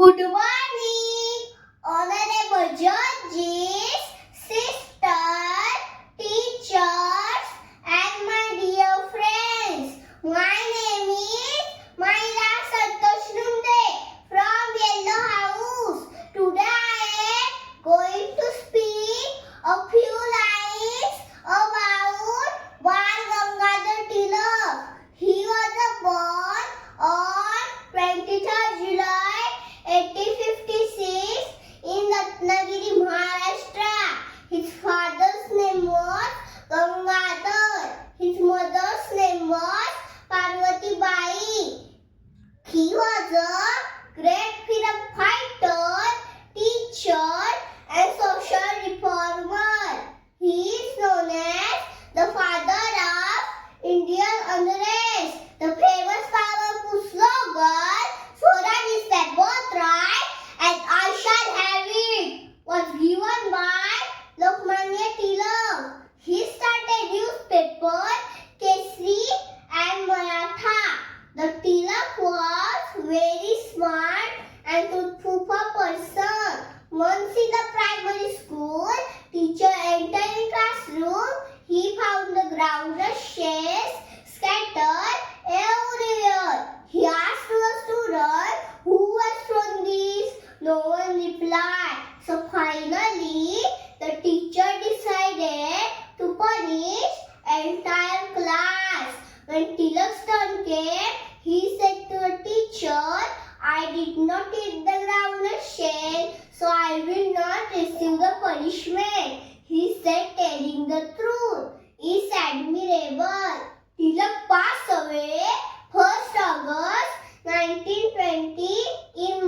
Good morning, honorable judges, sisters, teachers, and my dear friends. My name is Maila Santosh Lunde from Yellow House. Today I am going to speak a few lines about Bal Gangadhar Tilak. He was born on 23rd July 1856 in Ratnagiri, Maharashtra. His father's name was Gangadhar. His mother's name was Parvati Bai. He was a great freedom fighter, teacher, and social reformer. He is known as the father of Indian unrest. The famous powerful slogan, "Swaraj is that birthright and I shall have it," was given by Lokmanya Tilak. He started newspaper Kesari and Maratha. The Tilak was very smart and truthful person. Once in the primary school, teacher entered in classroom. He found the groundnut shells scattered everywhere. He asked the student who has thrown these. No one replied. So finally, the teacher decided to punish entire class. When Tilak's turn came, he said to the teacher, "I did not eat the groundnut shell, so I will not receive the punishment." He said, telling the truth is admirable. Tilak passed away 1st August 1920 in